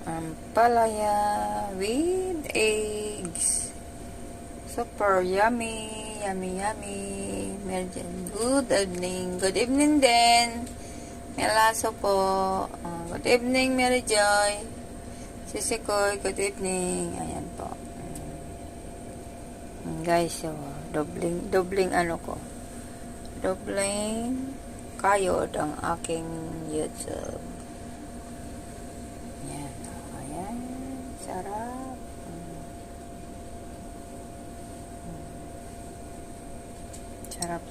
Ampalaya with eggs. Super yummy, yummy, yummy. Merjan, good evening. Good evening din. Melaso po. Good evening, Mary Joy. Sisikoy, good evening. Ayan po. Guys, so, dobling ano ko. Dobling kayod ang aking YouTube. Ayan. Ayan. Sarap. Sarap.